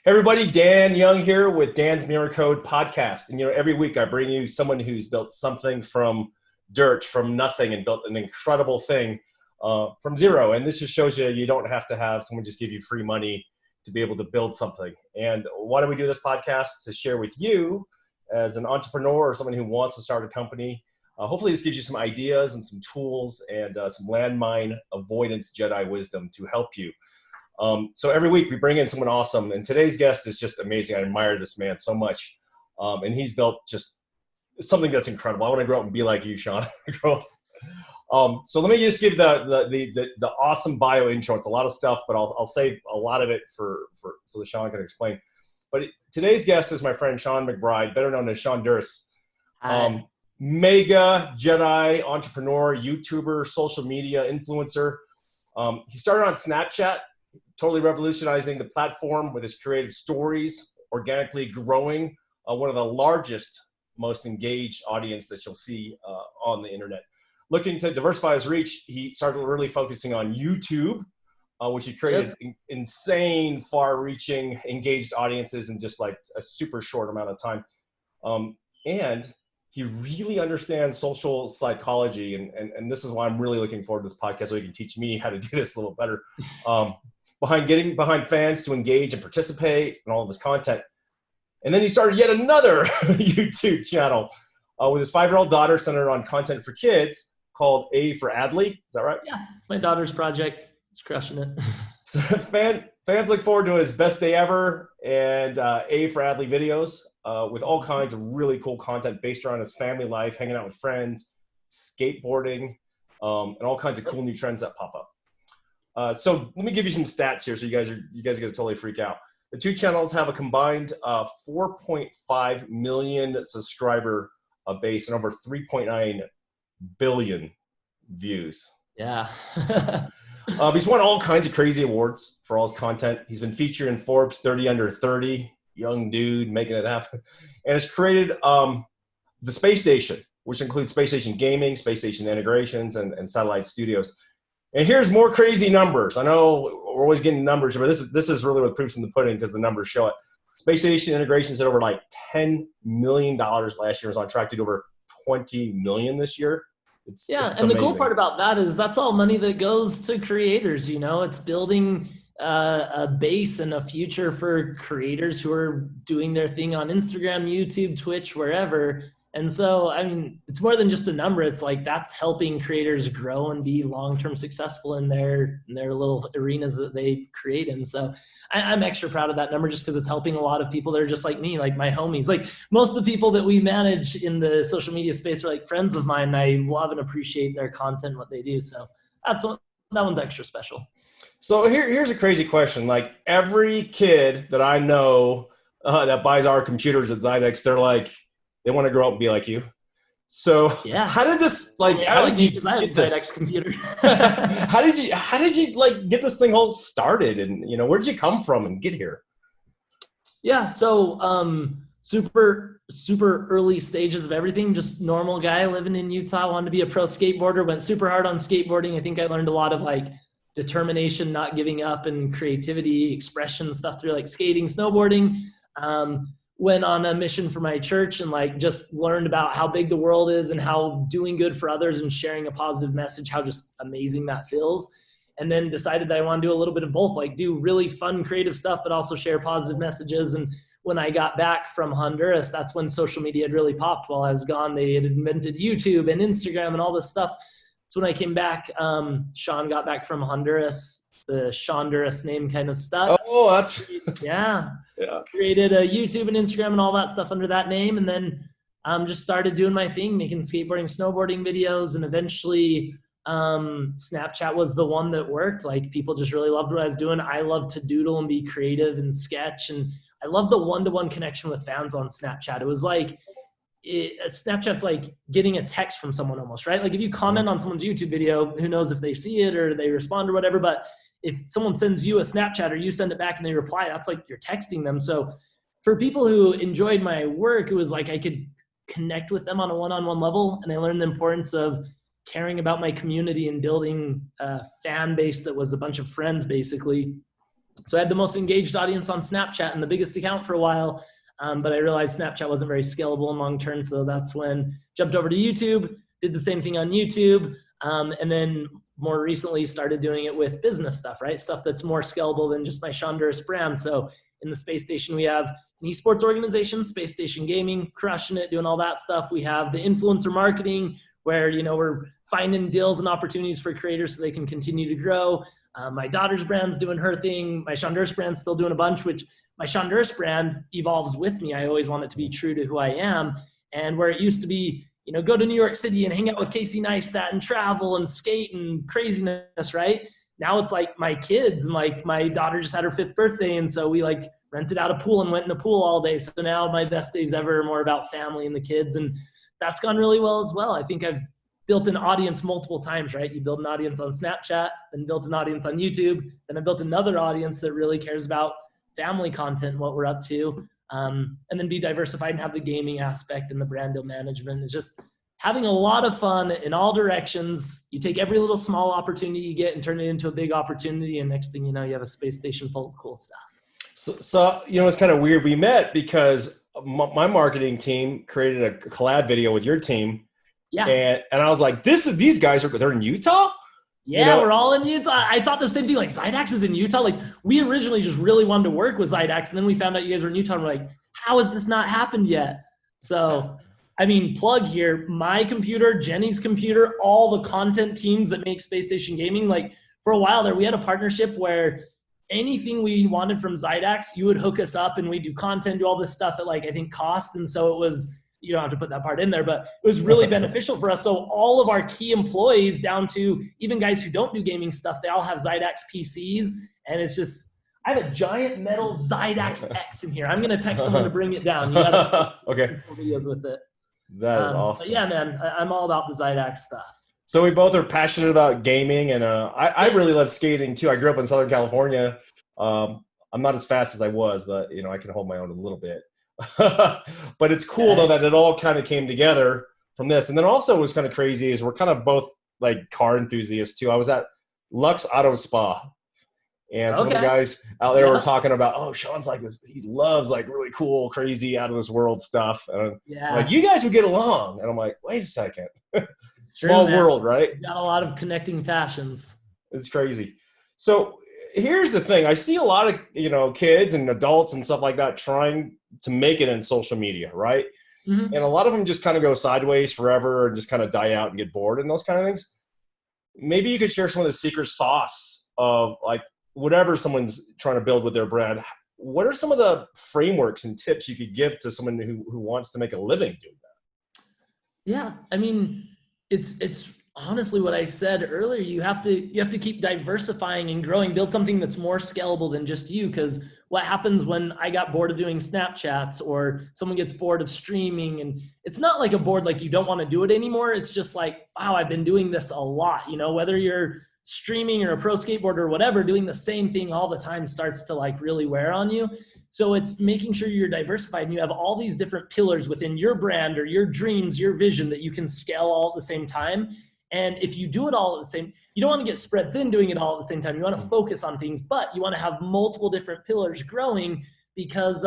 Hey everybody, Dan Young here with Dansmillionairecode Podcast. And every week I bring you someone who's built something from dirt, from nothing, and built an incredible thing from zero. And this just shows you don't have to have someone just give you free money to be able to build something. And why do we do this podcast? To share with you as an entrepreneur or someone who wants to start a company. Hopefully this gives you some ideas and some tools and some landmine avoidance Jedi wisdom to help you. So every week we bring in someone awesome, and today's guest is just amazing. I admire this man so much, and he's built just something that's incredible. I want to grow up and be like you, Shaun. So let me just give the awesome bio intro. It's a lot of stuff, but I'll save a lot of it for so that Shaun can explain. But today's guest is my friend Shaun McBride, better known as Shonduras. Mega Jedi entrepreneur, YouTuber, social media influencer. He started on Snapchat, totally revolutionizing the platform with his creative stories, organically growing one of the largest, most engaged audience that you'll see on the internet. Looking to diversify his reach, he started really focusing on YouTube, which he created insane, far-reaching, engaged audiences in just like a super short amount of time. And he really understands social psychology, and this is why I'm really looking forward to this podcast, so he can teach me how to do this a little better. Getting behind fans to engage and participate in all of his content. And then he started yet another YouTube channel with his 5-year-old daughter, centered on content for kids, called A for Adley. Is that right? Yeah, my daughter's project. It's crushing it. So fans look forward to his best day ever and A for Adley videos with all kinds of really cool content based around his family life, hanging out with friends, skateboarding, and all kinds of cool new trends that pop up. So let me give you some stats here, so you guys are gonna totally freak out. The two channels have a combined 4.5 million subscriber base and over 3.9 billion views. Yeah. He's won all kinds of crazy awards for all his content. He's been featured in Forbes 30 under 30, young dude making it happen, and has created the Space Station, which includes Spacestation Gaming, Spacestation Integrations, and satellite studios. And here's more crazy numbers. I know we're always getting numbers, but this is really what proof's in the pudding, because the numbers show it. Spacestation Integrations did over like $10 million last year. Is on track to do over 20 million this year. It's and the cool part about that is that's all money that goes to creators. It's building a base and a future for creators who are doing their thing on Instagram, YouTube, Twitch, wherever. And so, I mean, it's more than just a number. It's like that's helping creators grow and be long-term successful in their little arenas that they create in. So I'm extra proud of that number just because it's helping a lot of people that are just like me, like my homies. Like most of the people that we manage in the social media space are like friends of mine. And I love and appreciate their content, what they do. So that one's extra special. So here's a crazy question. Like every kid that I know that buys our computers at Zydex, they want to grow up and be like you. So how did this how did you get this computer? how did you get this thing all started, and where did you come from and get here? Yeah, so super early stages of everything. Just normal guy living in Utah, wanted to be a pro skateboarder, went super hard on skateboarding. I think I learned a lot of determination, not giving up, and creativity, expression stuff through skating, snowboarding. Went on a mission for my church and just learned about how big the world is and how doing good for others and sharing a positive message, how just amazing that feels. And then decided that I want to do a little bit of both, do really fun, creative stuff, but also share positive messages. And when I got back from Honduras, that's when social media had really popped. While I was gone, they had invented YouTube and Instagram and all this stuff. So when I came back, Shaun got back from Honduras. The Shonduras name kind of stuck. Oh, that's yeah. Created a YouTube and Instagram and all that stuff under that name, and then just started doing my thing, making skateboarding, snowboarding videos, and eventually Snapchat was the one that worked. People just really loved what I was doing. I love to doodle and be creative and sketch, and I love the one-to-one connection with fans on Snapchat. It was Snapchat's like getting a text from someone almost, right? If you comment on someone's YouTube video, who knows if they see it or they respond or whatever, but if someone sends you a Snapchat or you send it back and they reply, that's you're texting them. So for people who enjoyed my work, it was I could connect with them on a one-on-one level, and I learned the importance of caring about my community and building a fan base that was a bunch of friends basically. So I had the most engaged audience on Snapchat and the biggest account for a while. But I realized Snapchat wasn't very scalable and long term. So that's when jumped over to YouTube, did the same thing on YouTube. And then more recently started doing it with business stuff, right? Stuff that's more scalable than just my Shonduras brand. So in the Space Station, we have an esports organization, Spacestation Gaming, crushing it, doing all that stuff. We have the influencer marketing where, we're finding deals and opportunities for creators so they can continue to grow. My daughter's brand's doing her thing. My Shonduras brand's still doing a bunch, which my Shonduras brand evolves with me. I always want it to be true to who I am. And where it used to be, go to New York City and hang out with Casey Neistat and travel and skate and craziness, right? Now it's like my kids and like my daughter just had her 5th birthday. And so we like rented out a pool and went in the pool all day. So now my best days ever are more about family and the kids. And that's gone really well as well. I think I've built an audience multiple times, right? You build an audience on Snapchat, then built an audience on YouTube, then I built another audience that really cares about family content and what we're up to. And then be diversified and have the gaming aspect and the brand deal management. Is just having a lot of fun in all directions. You take every little small opportunity you get and turn it into a big opportunity. And next thing you know, you have a space station full of cool stuff. So it's kind of weird. We met because my marketing team created a collab video with your team. Yeah. And I was like, these guys they're in Utah? Yeah, we're all in Utah. I thought the same thing, like Zydax is in Utah. Like we originally just really wanted to work with Zydax, and then we found out you guys were in Utah and we're like, how has this not happened yet? So, I mean, plug here, my computer, Jenny's computer, all the content teams that make Space Station Gaming, like for a while there, we had a partnership where anything we wanted from Zydax, you would hook us up and we do content, do all this stuff at like, I think cost. And so it was, you don't have to put that part in there, but it was really beneficial for us. So all of our key employees down to even guys who don't do gaming stuff, they all have Zydax PCs. And it's just, I have a giant metal Zydax X in here. I'm going to text someone to bring it down. You got okay. videos with it. That is awesome. But yeah, man, I'm all about the Zydax stuff. So we both are passionate about gaming, and I really love skating too. I grew up in Southern California. I'm not as fast as I was, but I can hold my own a little bit. But it's cool though that it all kind of came together from this. And then also what's kind of crazy is we're kind of both like car enthusiasts too. I was at Lux Auto Spa, and some of the guys out there were talking about, oh, Shaun's like this. He loves like really cool, crazy, out of this world stuff. And I'm like, you guys would get along. And I'm like, wait a second. Small world, right? Got a lot of connecting passions. It's crazy. So here's the thing. I see a lot of, kids and adults and stuff like that trying to make it in social media, right? Mm-hmm. And a lot of them just kind of go sideways forever and just kind of die out and get bored and those kind of things. Maybe you could share some of the secret sauce of like whatever someone's trying to build with their brand. What are some of the frameworks and tips you could give to someone who wants to make a living doing that? Yeah, I mean, it's honestly what I said earlier. You have to keep diversifying and growing, build something that's more scalable than just you. Because what happens when I got bored of doing Snapchats or someone gets bored of streaming, and it's not like a bored, like you don't want to do it anymore. It's just like, wow, I've been doing this a lot, whether you're streaming or a pro skateboarder or whatever, doing the same thing all the time starts to like really wear on you. So it's making sure you're diversified and you have all these different pillars within your brand or your dreams, your vision that you can scale all at the same time. And if you do it all at the same, you don't want to get spread thin doing it all at the same time. You want to focus on things, but you want to have multiple different pillars growing because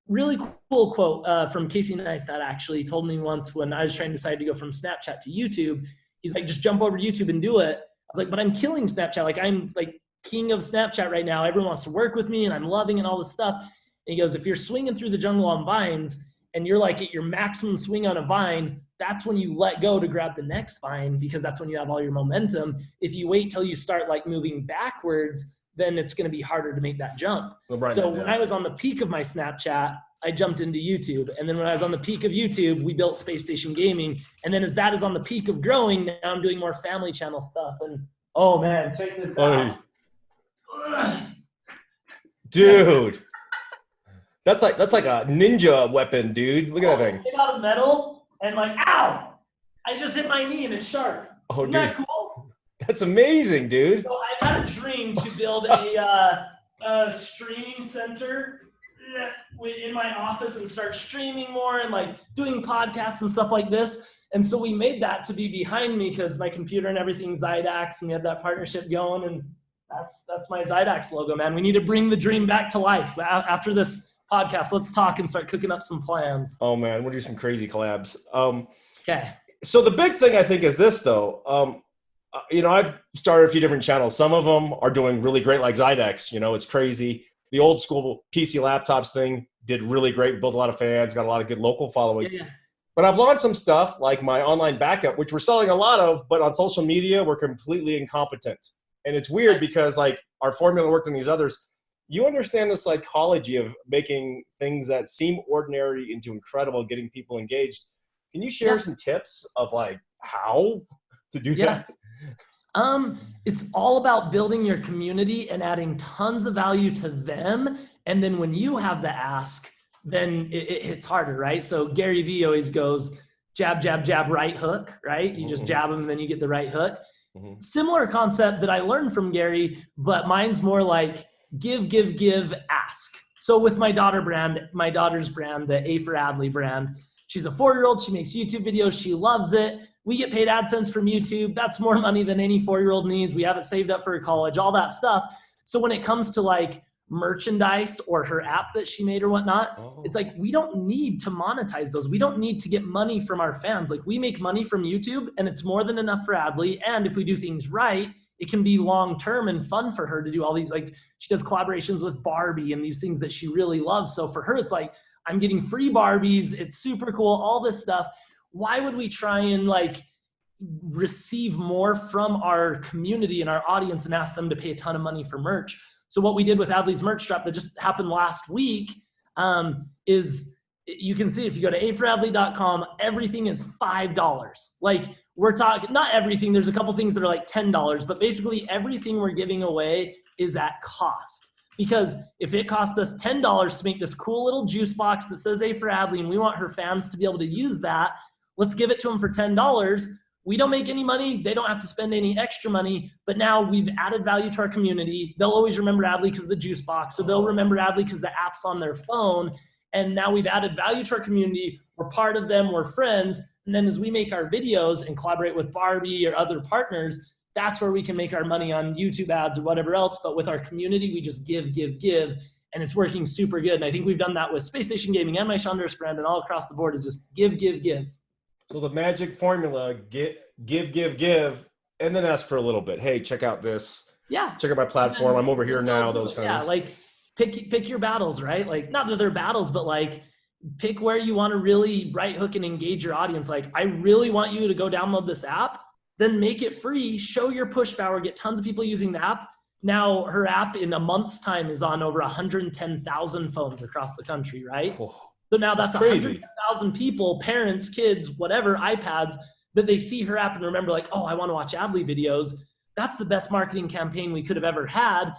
really cool quote from Casey Neistat actually told me once when I was trying to decide to go from Snapchat to YouTube. He's like, just jump over to YouTube and do it. I was like, but I'm killing Snapchat. Like I'm like king of Snapchat right now. Everyone wants to work with me and I'm loving and all this stuff. And he goes, if you're swinging through the jungle on vines and you're like at your maximum swing on a vine, that's when you let go to grab the next vine because that's when you have all your momentum. If you wait till you start like moving backwards, then it's going to be harder to make that jump. So when I was on the peak of my Snapchat, I jumped into YouTube. And then when I was on the peak of YouTube, we built Space Station Gaming. And then as that is on the peak of growing, now I'm doing more family channel stuff. And oh man, check this out. Dude. That's like a ninja weapon, dude. Look at that thing. It's made out of metal and like, ow! I just hit my knee and it's sharp. Oh, Isn't that cool? That's amazing, dude. So I've had a dream to build a streaming center in my office and start streaming more and like doing podcasts and stuff like this. And so we made that to be behind me because my computer and everything's Zydax and we had that partnership going. And That's my Zydax logo, man. We need to bring the dream back to life. After this podcast, let's talk and start cooking up some plans. Oh man, we'll do some crazy collabs. Okay. So the big thing I think is this though. I've started a few different channels. Some of them are doing really great, like Zydex. It's crazy. The old school PC laptops thing did really great, built a lot of fans, got a lot of good local following. Yeah. But I've launched some stuff like my online backup, which we're selling a lot of, but on social media, we're completely incompetent. And it's weird because like our formula worked on these others. You understand the psychology of making things that seem ordinary into incredible, getting people engaged. Can you share some tips of like how to do that? It's all about building your community and adding tons of value to them. And then when you have the ask, then it hits harder, right? So Gary Vee always goes jab, jab, jab, right hook, right? You just jab them and then you get the right hook. Similar concept that I learned from Gary, but mine's more like give, give, give, ask. So with my daughter's brand, the A for Adley brand, she's a 4-year-old. She makes YouTube videos. She loves it. We get paid AdSense from YouTube. That's more money than any 4-year-old needs. We have it saved up for college, all that stuff. So when it comes to like merchandise or her app that she made or whatnot, it's like, we don't need to monetize those. We don't need to get money from our fans. Like we make money from YouTube and it's more than enough for Adley. And if we do things right, it can be long-term and fun for her to do all these, like she does collaborations with Barbie and these things that she really loves. So for her, it's like, I'm getting free Barbies. It's super cool. All this stuff. Why would we try and like receive more from our community and our audience and ask them to pay a ton of money for merch? So what we did with Adley's merch drop that just happened last week is you can see if you go to aforadley.com, everything is $5. Like we're talking, not everything, there's a couple things that are like $10, but basically everything we're giving away is at cost. Because if it cost us $10 to make this cool little juice box that says A for Adley and we want her fans to be able to use that, let's give it to them for $10. We don't make any money. They don't have to spend any extra money, but now we've added value to our community. They'll always remember Adley because of the juice box. So they'll remember Adley because the app's on their phone. And now we've added value to our community. We're part of them. We're friends. And then as we make our videos and collaborate with Barbie or other partners, that's where we can make our money on YouTube ads or whatever else. But with our community, we just give, give, give. And it's working super good. And I think we've done that with Spacestation Gaming and my Shonduras brand and all across the board is just give, give, give. So the magic formula, give, give, and then ask for a little bit. Hey, check out this. Yeah. Check out my platform. I'm over here now. Those kind of things. Like pick your battles, right? Like not that they're battles, but like pick where you want to really right hook and engage your audience. Like I really want you to go download this app, then make it free, show your push power, get tons of people using the app. Now her app in a month's time is on over 110,000 phones across the country, right? Oh. So now that's 100,000 people, parents, kids, whatever, iPads, that they see her app and remember like, oh, I want to watch Adley videos. That's the best marketing campaign we could have ever had.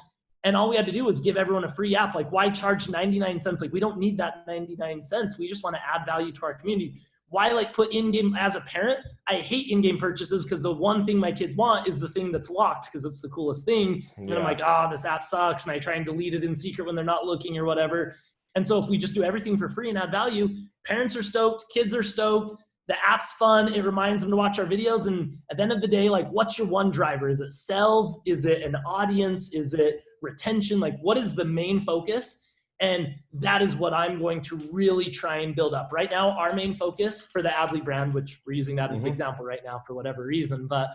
And all we had to do was give everyone a free app. Like why charge 99 cents? Like we don't need that 99 cents. We just want to add value to our community. Why like put in-game as a parent? I hate in-game purchases because the one thing my kids want is the thing that's locked because it's the coolest thing. And I'm like, oh, this app sucks. And I try and delete it in secret when they're not looking or whatever. And so if we just do everything for free and add value, parents are stoked, kids are stoked, the app's fun, it reminds them to watch our videos. And at the end of the day, like what's your one driver? Is it sales? Is it an audience? Is it retention? Like what is the main focus? And that is what I'm going to really try and build up. Right now, our main focus for the Adley brand, which we're using that as an example right now for whatever reason, but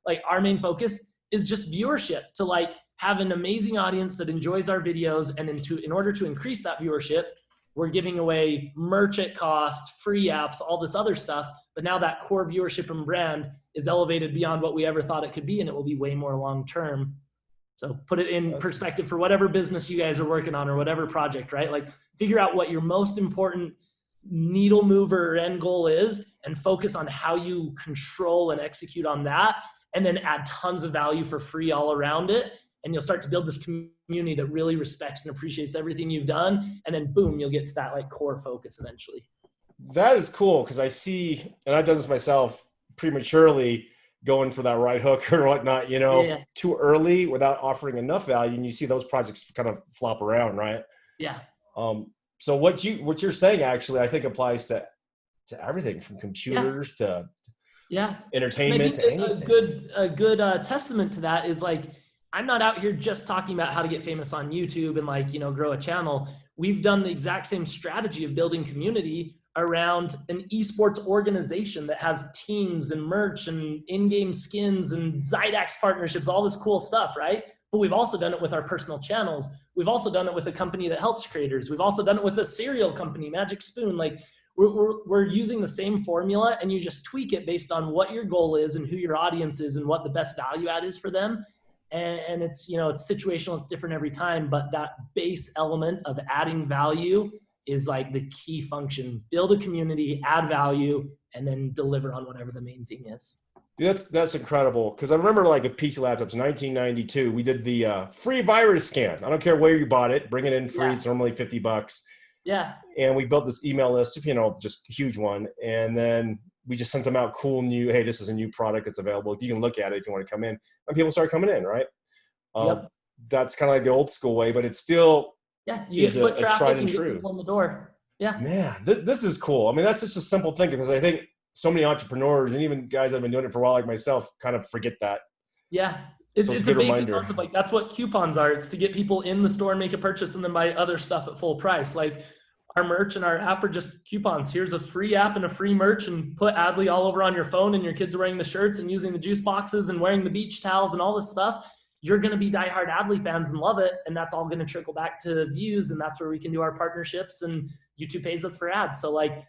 like our main focus is just viewership to like have an amazing audience that enjoys our videos. And in order to increase that viewership, we're giving away merch at cost, free apps, all this other stuff. But now that core viewership and brand is elevated beyond what we ever thought it could be. And it will be way more long-term. So put it in perspective for whatever business you guys are working on or whatever project, right? Like figure out what your most important needle mover or end goal is and focus on how you control and execute on that. And then add tons of value for free all around it. And you'll start to build this community that really respects and appreciates everything you've done. And then boom, you'll get to that like core focus eventually. That is cool because I see, and I've done this myself prematurely, going for that right hook or whatnot, too early without offering enough value. And you see those projects kind of flop around, right? Yeah. So what you're saying actually, I think applies to everything from computers to entertainment to anything. A good testament to that is like, I'm not out here just talking about how to get famous on YouTube and like, grow a channel. We've done the exact same strategy of building community around an esports organization that has teams and merch and in-game skins and Zydax partnerships, all this cool stuff, right? But we've also done it with our personal channels. We've also done it with a company that helps creators. We've also done it with a cereal company, Magic Spoon. Like we're using the same formula, and you just tweak it based on what your goal is and who your audience is and what the best value add is for them. And it's, it's situational, it's different every time, but that base element of adding value is like the key function. Build a community, add value, and then deliver on whatever the main thing is. Dude, that's incredible. Because I remember like with PC laptops, 1992, we did the free virus scan. I don't care where you bought it, bring it in free. Yeah. It's normally $50. Yeah. And we built this email list, just a huge one. And then we just sent them out cool new, hey, this is a new product that's available. You can look at it if you want to come in. And people start coming in, right? Yep. That's kind of like the old school way, but it's still you get foot traffic and get people in the door. Yeah. Man, this is cool. I mean, that's just a simple thing, because I think so many entrepreneurs and even guys that have been doing it for a while like myself kind of forget that. Yeah. It's a basic reminder. Concept. Like that's what coupons are. It's to get people in the store and make a purchase and then buy other stuff at full price. Like our merch and our app are just coupons. Here's a free app and a free merch, and put Adley all over on your phone, and your kids are wearing the shirts and using the juice boxes and wearing the beach towels and all this stuff. You're going to be diehard Adley fans and love it. And that's all going to trickle back to views. And that's where we can do our partnerships, and YouTube pays us for ads. So like,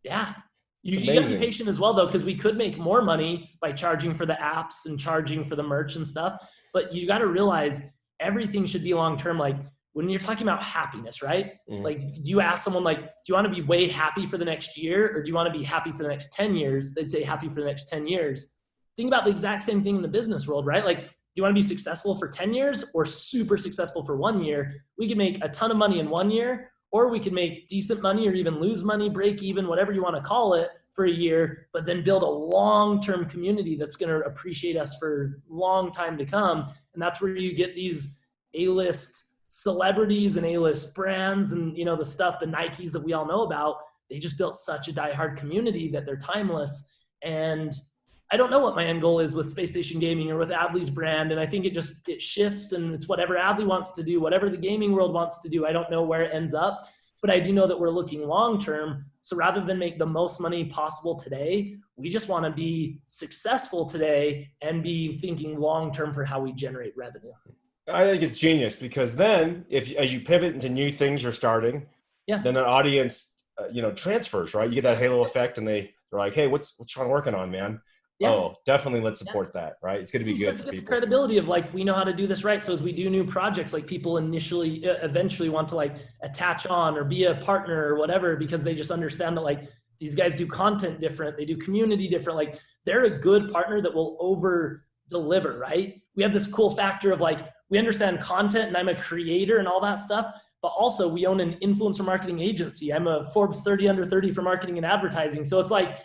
yeah, you got to be patient as well though, because we could make more money by charging for the apps and charging for the merch and stuff. But you got to realize everything should be long-term. Like when you're talking about happiness, right? Mm-hmm. Like, do you ask someone like, do you want to be way happy for the next year, or do you want to be happy for the next 10 years? They'd say happy for the next 10 years. Think about the exact same thing in the business world, right? Like, do you want to be successful for 10 years or super successful for 1 year? We could make a ton of money in 1 year, or we could make decent money or even lose money, break even, whatever you want to call it, for a year, but then build a long-term community that's going to appreciate us for a long time to come. And that's where you get these A-list celebrities and A-list brands and, the stuff, the Nikes that we all know about. They just built such a diehard community that they're timeless. And I don't know what my end goal is with Spacestation Gaming or with Adley's brand. And I think it shifts, and it's whatever Adley wants to do, whatever the gaming world wants to do. I don't know where it ends up, but I do know that we're looking long-term. So rather than make the most money possible today, we just want to be successful today and be thinking long-term for how we generate revenue. I think it's genius, because then as you pivot into new things you're starting, then an audience, transfers, right? You get that halo effect, and they're like, hey, what's Shaun working on, man? Yeah. Oh, definitely let's support that, right? It's going to be good for people. The credibility of like, we know how to do this right. So as we do new projects, like people eventually want to like attach on or be a partner or whatever, because they just understand that like these guys do content different. They do community different. Like they're a good partner that will over deliver, right? We have this cool factor of like, we understand content and I'm a creator and all that stuff, but also we own an influencer marketing agency. I'm a Forbes 30 under 30 for marketing and advertising. So it's like,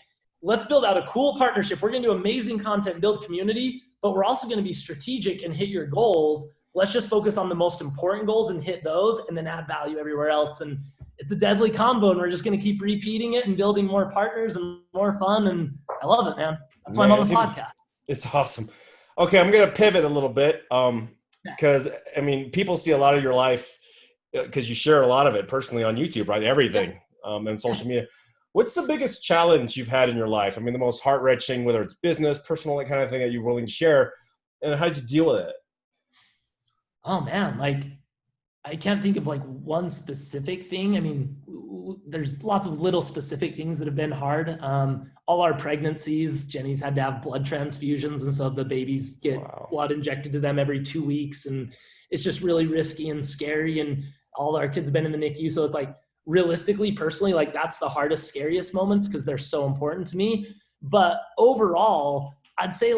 let's build out a cool partnership. We're going to do amazing content, build community, but we're also going to be strategic and hit your goals. Let's just focus on the most important goals and hit those, and then add value everywhere else. And it's a deadly combo, and we're just going to keep repeating it and building more partners and more fun. And I love it, man. That's why I'm on the podcast. It's awesome. Okay, I'm going to pivot a little bit because, people see a lot of your life because you share a lot of it personally on YouTube, right? Everything and social media. What's the biggest challenge you've had in your life? The most heart-wrenching, whether it's business, personal, that kind of thing that you're willing to share, and how did you deal with it? Oh man, I can't think of one specific thing. There's lots of little specific things that have been hard. All our pregnancies, Jenny's had to have blood transfusions, and so the babies get blood injected to them every 2 weeks, and it's just really risky and scary. And all our kids have been in the NICU, so it's realistically, personally, that's the hardest, scariest moments because they're so important to me. But overall, I'd say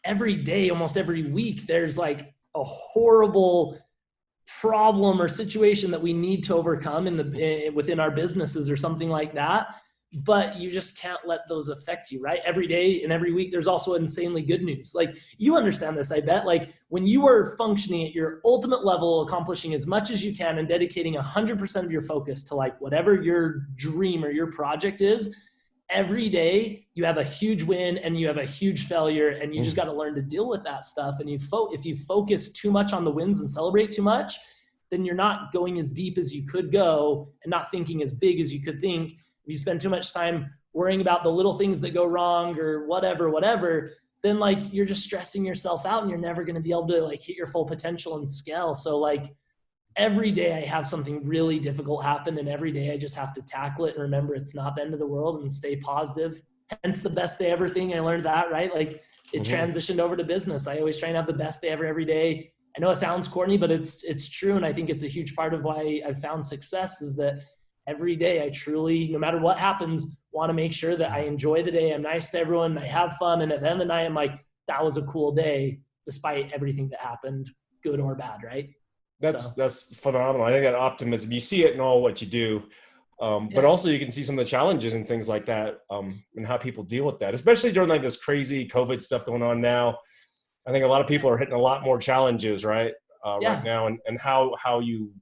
every day, almost every week, there's a horrible problem or situation that we need to overcome within our businesses or something like that. But you just can't let those affect you, right? Every day and every week, there's also insanely good news. You understand this, I bet. When you are functioning at your ultimate level, accomplishing as much as you can and dedicating 100% of your focus to whatever your dream or your project is, every day you have a huge win and you have a huge failure, and you just got to learn to deal with that stuff. And if you focus too much on the wins and celebrate too much, then you're not going as deep as you could go and not thinking as big as you could think. If you spend too much time worrying about the little things that go wrong or whatever, then like you're just stressing yourself out and you're never going to be able to like hit your full potential and scale. So like every day I have something really difficult happen, and every day I just have to tackle it and remember it's not the end of the world and stay positive. Hence the best day ever thing. I learned that, right? Like it transitioned over to business. I always try and have the best day ever every day. I know it sounds corny, but it's true. And I think it's a huge part of why I've found success is that every day I truly, no matter what happens, want to make sure that I enjoy the day. I'm nice to everyone. I have fun. And at the end of the night, I'm like, that was a cool day despite everything that happened, good or bad. Right. That's phenomenal. I think that optimism, you see it in all what you do. But also you can see some of the challenges and things like that, and how people deal with that, especially during like this crazy COVID stuff going on now. I think a lot of people are hitting a lot more challenges, right? Right now, and how you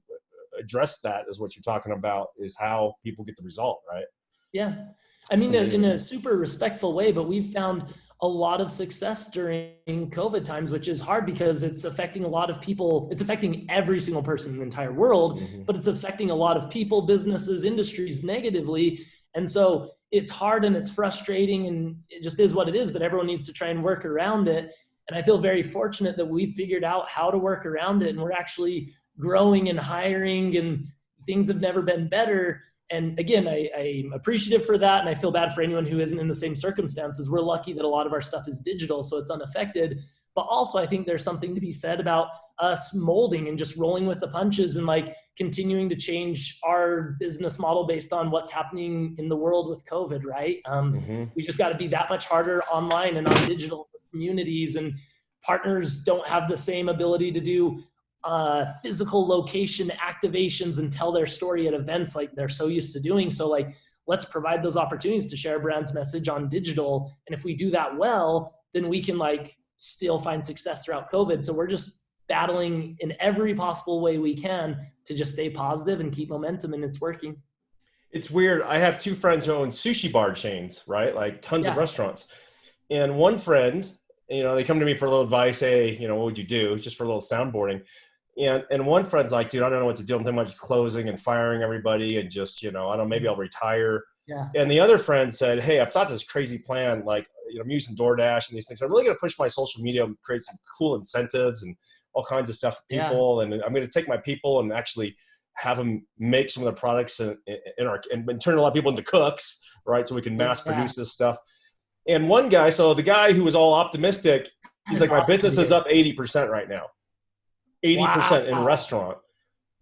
address that is what you're talking about, is how people get the result, right? Yeah. I mean, in a super respectful way, but we've found a lot of success during COVID times, which is hard because it's affecting a lot of people. It's affecting every single person in the entire world, but it's affecting a lot of people, businesses, industries negatively. And so it's hard and it's frustrating and it just is what it is, but everyone needs to try and work around it. And I feel very fortunate that we figured out how to work around it, and we're actually growing and hiring, and things have never been better. And again, I'm appreciative for that. And I feel bad for anyone who isn't in the same circumstances. We're lucky that a lot of our stuff is digital, so it's unaffected. But also I think there's something to be said about us molding and just rolling with the punches and like continuing to change our business model based on what's happening in the world with COVID, right? We just got to be that much harder online and on digital communities, and partners don't have the same ability to do physical location activations and tell their story at events like they're so used to doing. So like, let's provide those opportunities to share a brand's message on digital. And if we do that well, then we can like still find success throughout COVID. So we're just battling in every possible way we can to just stay positive and keep momentum, and it's working. It's weird. I have two friends who own sushi bar chains, right? Like tons of restaurants. And one friend, they come to me for a little advice. Hey, what would you do? Just for a little soundboarding. And one friend's like, dude, I don't know what to do. I'm thinking about just closing and firing everybody and just, I don't know, maybe I'll retire. Yeah. And the other friend said, hey, I've thought this crazy plan, like, I'm using DoorDash and these things. I'm really going to push my social media and create some cool incentives and all kinds of stuff for people. And I'm going to take my people and actually have them make some of the products and turn a lot of people into cooks, right? So we can mass produce this stuff. And one guy, so the guy who was all optimistic, he's like, my business is up 80% right now. 80% in restaurant.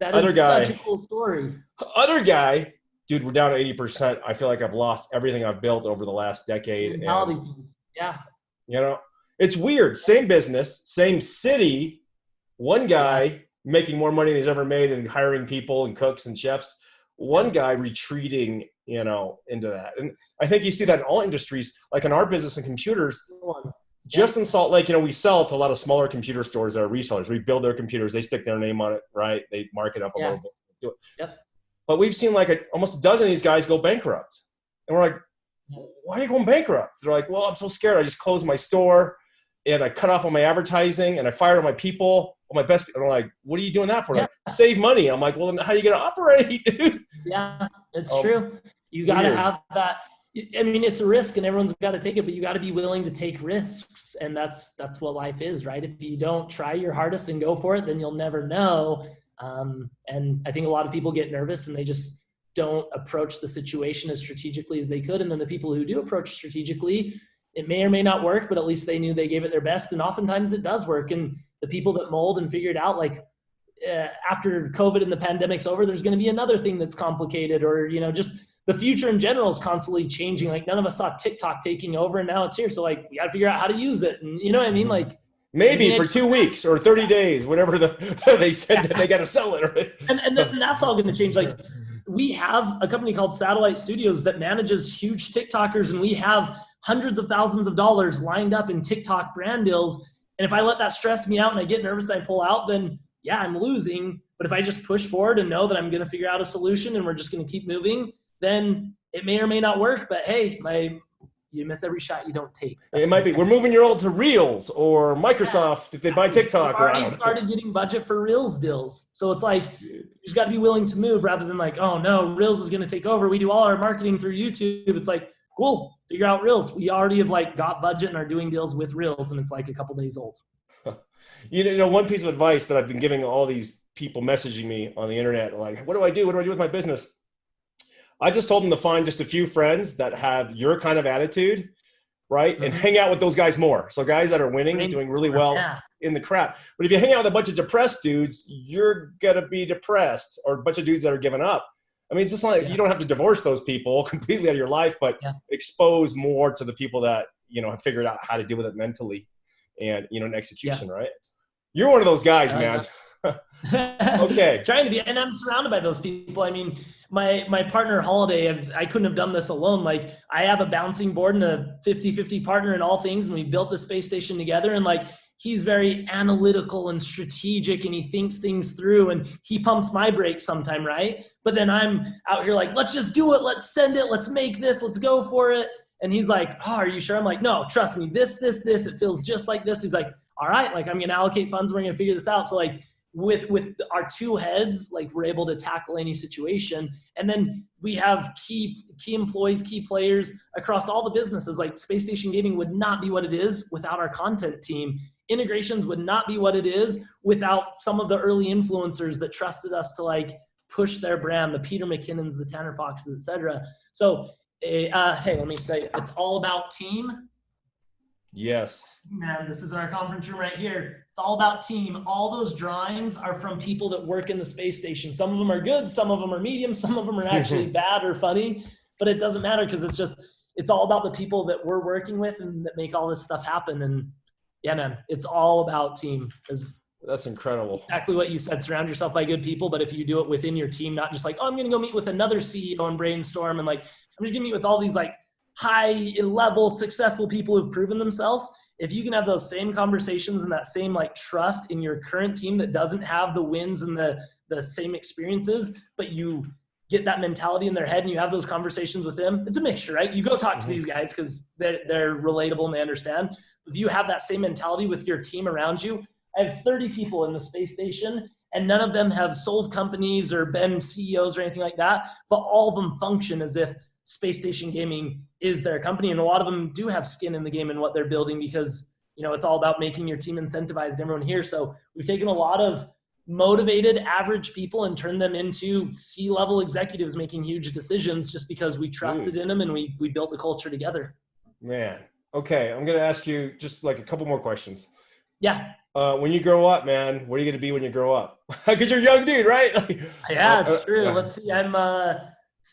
That is such a cool story. Other guy, dude, we're down to 80%. I feel like I've lost everything I've built over the last decade. And, it's weird. Same business, same city. One guy making more money than he's ever made and hiring people and cooks and chefs. One guy retreating, into that. And I think you see that in all industries, like in our business and computers. Just in Salt Lake, we sell to a lot of smaller computer stores that are resellers. We build their computers. They stick their name on it, right? They mark it up a little bit. Do it. Yep. But we've seen like almost a dozen of these guys go bankrupt. And we're like, why are you going bankrupt? They're like, well, I'm so scared. I just closed my store and I cut off all my advertising and I fired all my people, all my best people. And I'm like, what are you doing that for? Like, save money. I'm like, well, then how are you going to operate, dude? Yeah, it's true. You got to have that. I mean, it's a risk and everyone's got to take it, but you got to be willing to take risks. And that's what life is, right? If you don't try your hardest and go for it, then you'll never know. And I think a lot of people get nervous and they just don't approach the situation as strategically as they could. And then the people who do approach strategically, it may or may not work, but at least they knew they gave it their best. And oftentimes it does work. And the people that mold and figure it out, like after COVID and the pandemic's over, there's going to be another thing that's complicated, or, just the future in general is constantly changing. Like none of us saw TikTok taking over and now it's here. So like, we got to figure out how to use it. And you know what I mean? Like maybe for 2 weeks or 30 days, whatever they said that they got to sell it. Right? And that's all going to change. Like we have a company called Satellite Studios that manages huge TikTokers, and we have hundreds of thousands of dollars lined up in TikTok brand deals. And if I let that stress me out and I get nervous, I pull out, then I'm losing. But if I just push forward and know that I'm going to figure out a solution and we're just going to keep moving, then it may or may not work, but hey, you miss every shot you don't take. It might be. We're moving your old to Reels or Microsoft if they buy TikTok. We've already started getting budget for Reels deals. So it's like, you just got to be willing to move rather than like, oh no, Reels is going to take over. We do all our marketing through YouTube. It's like, cool, figure out Reels. We already have like got budget and are doing deals with Reels, and it's like a couple days old. You know, one piece of advice that I've been giving all these people messaging me on the internet, like, what do I do? What do I do with my business? I just told them to find just a few friends that have your kind of attitude, right? And hang out with those guys more. So guys that are winning, doing really well in the crap. But if you hang out with a bunch of depressed dudes, you're going to be depressed, or a bunch of dudes that are giving up. I mean, it's just like, you don't have to divorce those people completely out of your life, but expose more to the people that, you know, have figured out how to deal with it mentally and, you know, in execution, right? You're one of those guys, man. Okay. Trying to be, and I'm surrounded by those people. I mean, my partner Holiday, I couldn't have done this alone. Like, I have a bouncing board and a 50-50 partner in all things, and we built the space station together. And like, he's very analytical and strategic, and he thinks things through, and he pumps my brakes sometime, right? But then I'm out here like, let's just do it, let's send it, let's make this, let's go for it. And he's like, oh, are you sure? I'm like, no, trust me, this, it feels just like this. He's like, all right, like, I'm gonna allocate funds, we're gonna figure this out. So like, with our two heads, like, we're able to tackle any situation. And then we have key employees, key players across all the businesses. Like, Spacestation Gaming would not be what it is without our content team. Integrations would not be what it is without some of the early influencers that trusted us to like push their brand, the Peter McKinnons, the Tanner Foxes, etc. So hey, let me say, it's all about team. Yes. Man, this is our conference room right here. It's all about team. All those drawings are from people that work in the space station. Some of them are good, some of them are medium, some of them are actually bad or funny, but it doesn't matter because it's all about the people that we're working with and that make all this stuff happen. And yeah, man, it's all about team. That's incredible. Exactly what you said. Surround yourself by good people, but if you do it within your team, not just like, oh, I'm going to go meet with another CEO and brainstorm, and like, I'm just going to meet with all these like high-level successful people who've proven themselves. If you can have those same conversations and that same like trust in your current team that doesn't have the wins and the same experiences, but you get that mentality in their head and you have those conversations with them, it's a mixture, right? You go talk to these guys because they're relatable and they understand. If you have that same mentality with your team around you, I have 30 people in the space station, and none of them have sold companies or been CEOs or anything like that, but all of them function as if Space Station Gaming is their company. And a lot of them do have skin in the game in what they're building because, you know, it's all about making your team incentivized, everyone here. So we've taken a lot of motivated average people and turned them into C-level executives making huge decisions just because we trusted in them and we built the culture together. Man. Okay. I'm going to ask you just like a couple more questions. Yeah. When you grow up, man, what are you going to be when you grow up? Because you're a young dude, right? Yeah, it's true. Let's see. I'm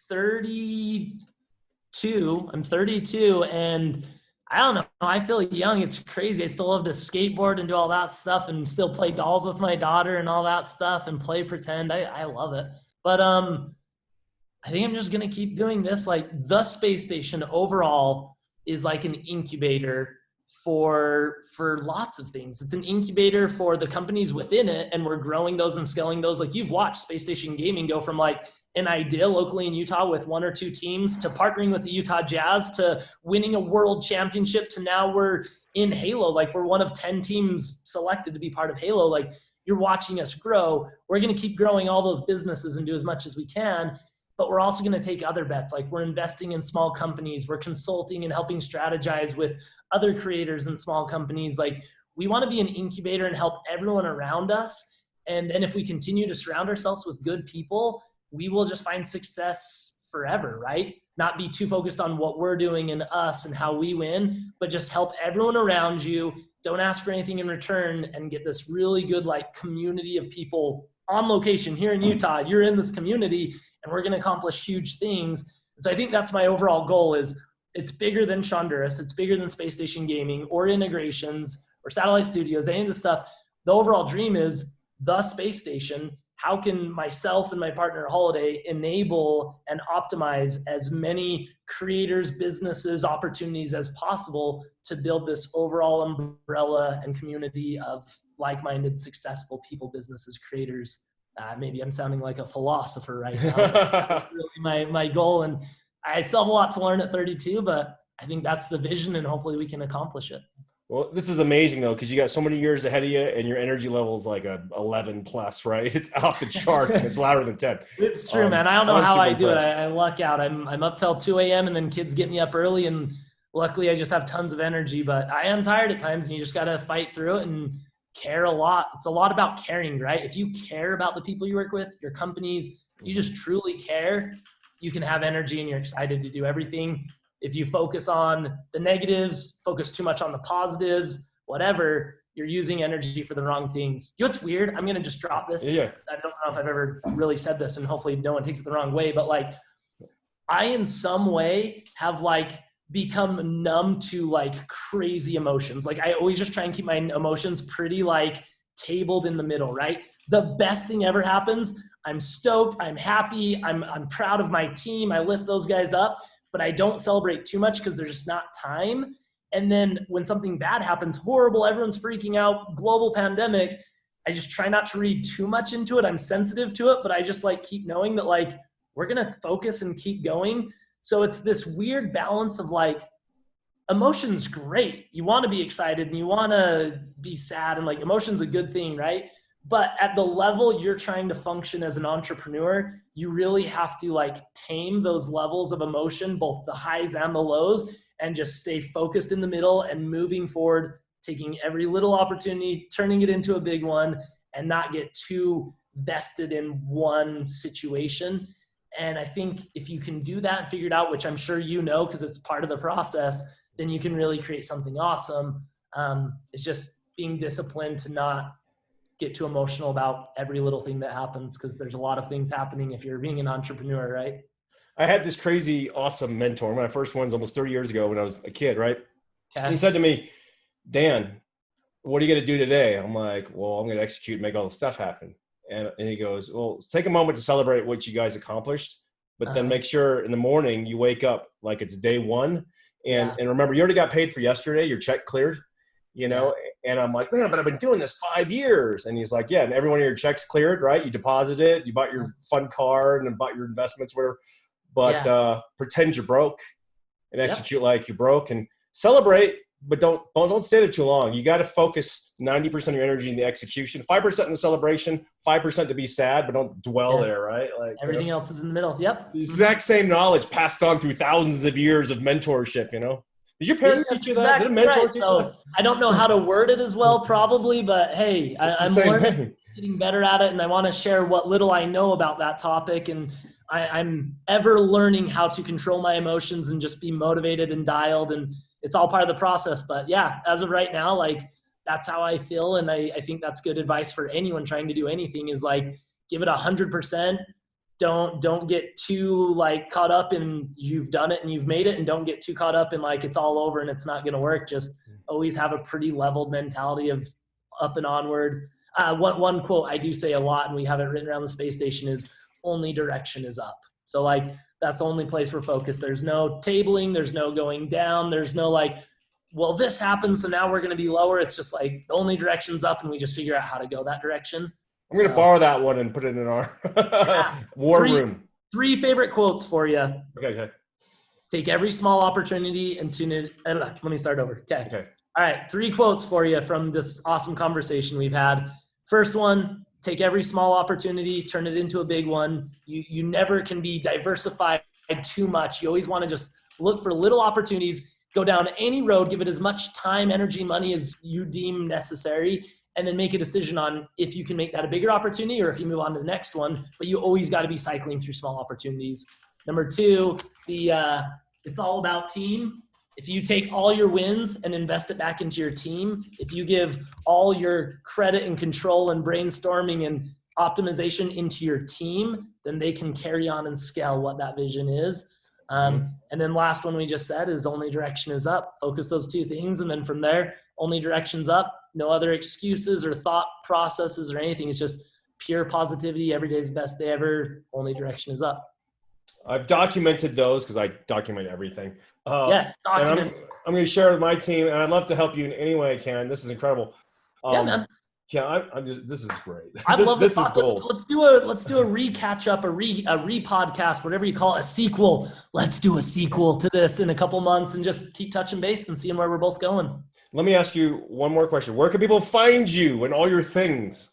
32. I'm 32, and I don't know. I feel young. It's crazy. I still love to skateboard and do all that stuff and still play dolls with my daughter and all that stuff and play pretend. I love it. But I think I'm just going to keep doing this. Like, the space station overall is like an incubator for lots of things. It's an incubator for the companies within it, and we're growing those and scaling those. Like, you've watched Spacestation Gaming go from like an idea locally in Utah with 1 or 2 teams to partnering with the Utah Jazz to winning a world championship to now we're in Halo. Like, we're one of 10 teams selected to be part of Halo. Like, you're watching us grow. We're going to keep growing all those businesses and do as much as we can. But we're also going to take other bets. Like, we're investing in small companies. We're consulting and helping strategize with other creators in small companies. Like, we want to be an incubator and help everyone around us. And then if we continue to surround ourselves with good people, we will just find success forever, right? Not be too focused on what we're doing and us and how we win, but just help everyone around you. Don't ask for anything in return and get this really good like community of people on location here in Utah. You're in this community and we're going to accomplish huge things. And so I think that's my overall goal. Is it's bigger than Shonduras. It's bigger than Space Station Gaming or Integrations or Satellite Studios, any of this stuff. The overall dream is the space station. How can myself and my partner Holiday enable and optimize as many creators, businesses, opportunities as possible to build this overall umbrella and community of like-minded, successful people, businesses, creators. Maybe I'm sounding like a philosopher right now. That's really my goal. And I still have a lot to learn at 32, but I think that's the vision, and hopefully we can accomplish it. Well, this is amazing though, because you got so many years ahead of you, and your energy level is like a 11 plus, right? It's off the charts, and it's louder than 10. It's true, man. I don't know how I do it. impressed. I luck out. I'm up till 2 a.m. and then kids get me up early, and luckily I just have tons of energy. But I am tired at times, and you just got to fight through it and care a lot. It's a lot about caring, right? If you care about the people you work with, your companies, you just truly care, you can have energy and you're excited to do everything. If you focus on the negatives, focus too much on the positives, whatever, you're using energy for the wrong things. You know what's weird? I'm going to just drop this. Yeah. I don't know if I've ever really said this, and hopefully no one takes it the wrong way, but like I in some way have like become numb to like crazy emotions. Like I always just try and keep my emotions pretty like tabled in the middle, right? The best thing ever happens, I'm stoked, I'm happy, I'm proud of my team, I lift those guys up, but I don't celebrate too much because there's just not time. And then when something bad happens, horrible, everyone's freaking out, global pandemic, I just try not to read too much into it. I'm sensitive to it, but I just like keep knowing that like we're gonna focus and keep going. So it's this weird balance of like, emotion's great. You want to be excited and you want to be sad, and like emotion's a good thing, right? But at the level you're trying to function as an entrepreneur, you really have to like tame those levels of emotion, both the highs and the lows, and just stay focused in the middle and moving forward, taking every little opportunity, turning it into a big one, and not get too vested in one situation. And I think if you can do that and figure it out, which I'm sure you know because it's part of the process, then you can really create something awesome. It's just being disciplined to not get too emotional about every little thing that happens, because there's a lot of things happening if you're being an entrepreneur, right? I had this crazy, awesome mentor. One of my first ones almost 30 years ago when I was a kid, right? Okay. He said to me, Dan, what are you going to do today? I'm like, well, I'm going to execute and make all the stuff happen. And he goes, well, take a moment to celebrate what you guys accomplished, but then make sure in the morning you wake up like it's day one. And remember, you already got paid for yesterday. Your check cleared, you know? And I'm like, man, but I've been doing this 5 years. And he's like, yeah. And every one of your checks cleared, right? You deposited it, you bought your fun car and bought your investments, whatever. But pretend you're broke and execute like you're broke, and celebrate, but don't stay there too long. You got to focus 90% of your energy in the execution, 5% in the celebration, 5% to be sad, but don't dwell there, right? Like everything else is in the middle. Yep. The exact same knowledge passed on through thousands of years of mentorship, you know? Did your parents teach you that? Did a mentor teach you that? I don't know how to word it as well, probably, but hey, I'm learning, getting better at it, and I want to share what little I know about that topic. And I'm ever learning how to control my emotions and just be motivated and dialed, and it's all part of the process. But yeah, as of right now, like that's how I feel. And I think that's good advice for anyone trying to do anything, is like, give it 100%. Don't get too like caught up in you've done it and you've made it, and don't get too caught up in like it's all over and it's not going to work. Just always have a pretty leveled mentality of up and onward. One quote I do say a lot, and we have it written around the space station, is only direction is up. So like, that's the only place we're focused. There's no tabling, there's no going down, there's no like, well, this happened, so now we're going to be lower. It's just like the only direction's up, and we just figure out how to go that direction. I'm going to borrow that one and put it in our war room. 3 favorite quotes for you. Okay. Take every small opportunity and tune it. Let me start over. Okay. All right. 3 quotes for you from this awesome conversation we've had. First one, take every small opportunity, turn it into a big one. You never can be diversified too much. You always want to just look for little opportunities, go down any road, give it as much time, energy, money as you deem necessary, and then make a decision on if you can make that a bigger opportunity or if you move on to the next one. But you always got to be cycling through small opportunities. Number 2, it's all about team. If you take all your wins and invest it back into your team, if you give all your credit and control and brainstorming and optimization into your team, then they can carry on and scale what that vision is. And then last one we just said is only direction is up. Focus those 2 things. And then from there, only direction's up. No other excuses or thought processes or anything. It's just pure positivity. Every day's the best day ever. Only direction is up. I've documented those because I document everything. Yes, document. And I'm going to share with my team, and I'd love to help you in any way I can. This is incredible. Yeah, man. Yeah, I'm just, this is great. I love this is gold. Let's do a re-catch up, a re-podcast, whatever you call it, a sequel. Let's do a sequel to this in a couple months and just keep touching base and seeing where we're both going. Let me ask you one more question. Where can people find you and all your things?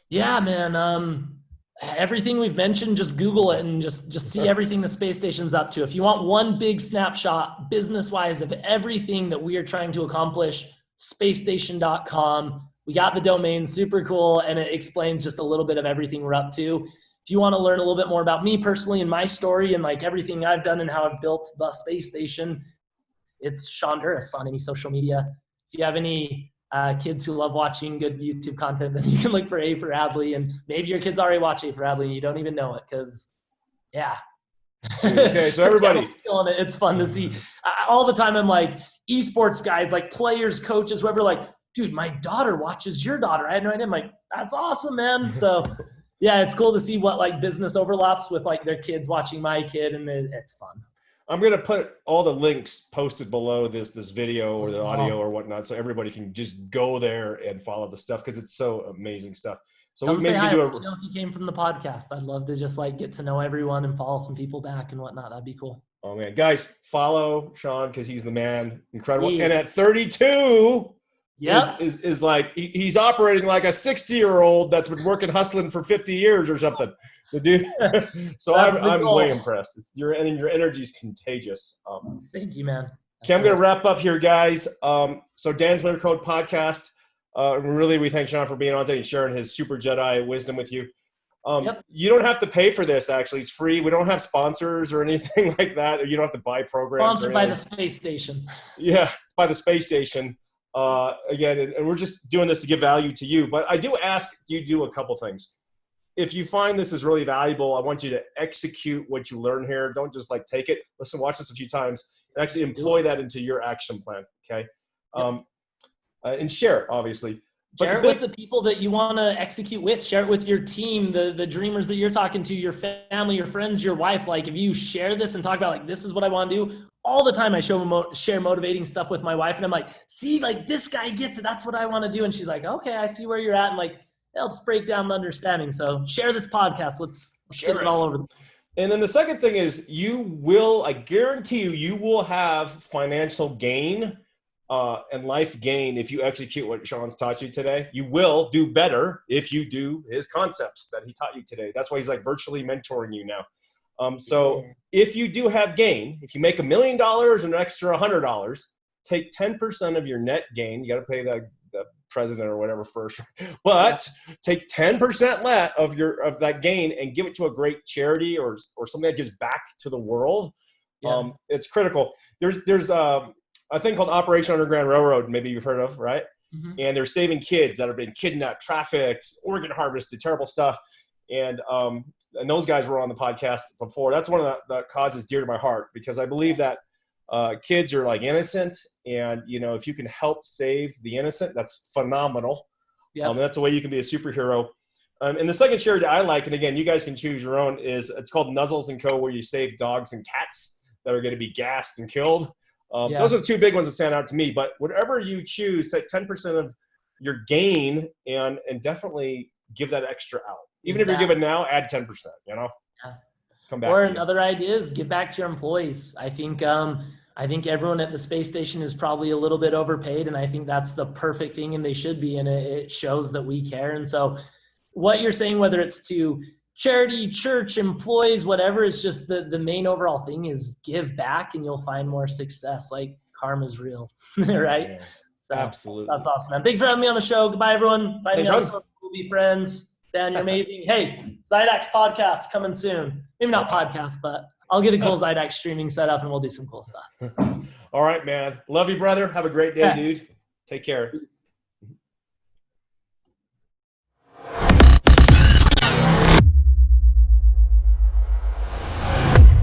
Yeah, man. Everything we've mentioned, just Google it and just see everything the space station's up to. If you want one big snapshot business-wise of everything that we are trying to accomplish, spacestation.com. We got the domain, super cool, and it explains just a little bit of everything we're up to. If you want to learn a little bit more about me personally and my story and like everything I've done and how I've built the space station, it's Shonduras on any social media. If you have any kids who love watching good YouTube content, then you can look for A for Adley, and maybe your kids already watch A for Adley and you don't even know it because, yeah. Okay, so everybody. It's fun to see. All the time I'm like, esports guys, like players, coaches, whoever, like, dude, my daughter watches your daughter. I had no idea. I'm like, that's awesome, man. So yeah, it's cool to see what like business overlaps with like their kids watching my kid, and it's fun. I'm going to put all the links posted below this video or the audio or whatnot, so everybody can just go there and follow the stuff because it's so amazing stuff. So Come say hi. If you came from the podcast, I'd love to just like get to know everyone and follow some people back and whatnot. That'd be cool. Oh man, guys, follow Shaun because he's the man. Incredible. Yeah. And at 32, is like he's operating like a 60-year-old that's been working hustling for 50 years or something. The dude. So I'm way impressed. Your energy is contagious. Thank you, man. Okay, I'm going to wrap up here, guys. So Dansmillionairecode Podcast. We thank Shaun for being on today and sharing his super Jedi wisdom with you. You don't have to pay for this, actually. It's free. We don't have sponsors or anything like that. You don't have to buy programs. Sponsored by the space station. Yeah, by the space station. Again, and we're just doing this to give value to you. But I do ask you do a couple things. If you find this is really valuable, I want you to execute what you learn here. Don't just like take it. Listen, watch this a few times, and actually employ that into your action plan. Okay, and share it, obviously. Share it with the people that you want to execute with. Share it with your team, the dreamers that you're talking to, your family, your friends, your wife. Like if you share this and talk about like, this is what I want to do. All the time I share motivating stuff with my wife, and I'm like, see, like this guy gets it. That's what I want to do. And she's like, okay, I see where you're at. And like, it helps break down the understanding. So share this podcast. Let's share it all over. And then the second thing is I guarantee you will have financial gain and life gain if you execute what Shaun's taught you today. You will do better if you do his concepts that he taught you today. That's why he's like virtually mentoring you now. So if you do have gain, if you make $1 million and an extra $100, take 10% of your net gain. You got to pay the president or whatever first, but take 10% of that gain and give it to a great charity or something that gives back to the world. Yeah. It's critical. There's a thing called Operation Underground Railroad, maybe you've heard of, right? Mm-hmm. And they're saving kids that have been kidnapped, trafficked, organ harvested, terrible stuff. And those guys were on the podcast before. That's one of the causes dear to my heart, because I believe that kids are like innocent, and if you can help save the innocent, that's phenomenal. Yep. That's a way you can be a superhero. And the second charity I like, and again, you guys can choose your own, it's called Nuzzles & Co., where you save dogs and cats that are going to be gassed and killed. Those are the two big ones that stand out to me. But whatever you choose, take 10% of your gain and definitely give that extra out. Even if you're giving now, add 10%, Yeah. Come back. Or another idea is give back to your employees. I think everyone at the space station is probably a little bit overpaid, and I think that's the perfect thing, and they should be, and it shows that we care. And so what you're saying, whether it's to charity, church, employees, whatever, is just the main overall thing is give back, and you'll find more success. Like karma's real, right? Yeah, so absolutely. That's awesome, man. Thanks for having me on the show. Goodbye, everyone. Bye. We'll be friends. Dan, you're amazing. Hey, Zydax podcast coming soon. Maybe not podcast, but I'll get a cool Zydax streaming set up and we'll do some cool stuff. All right, man. Love you, brother. Have a great day, dude. Take care.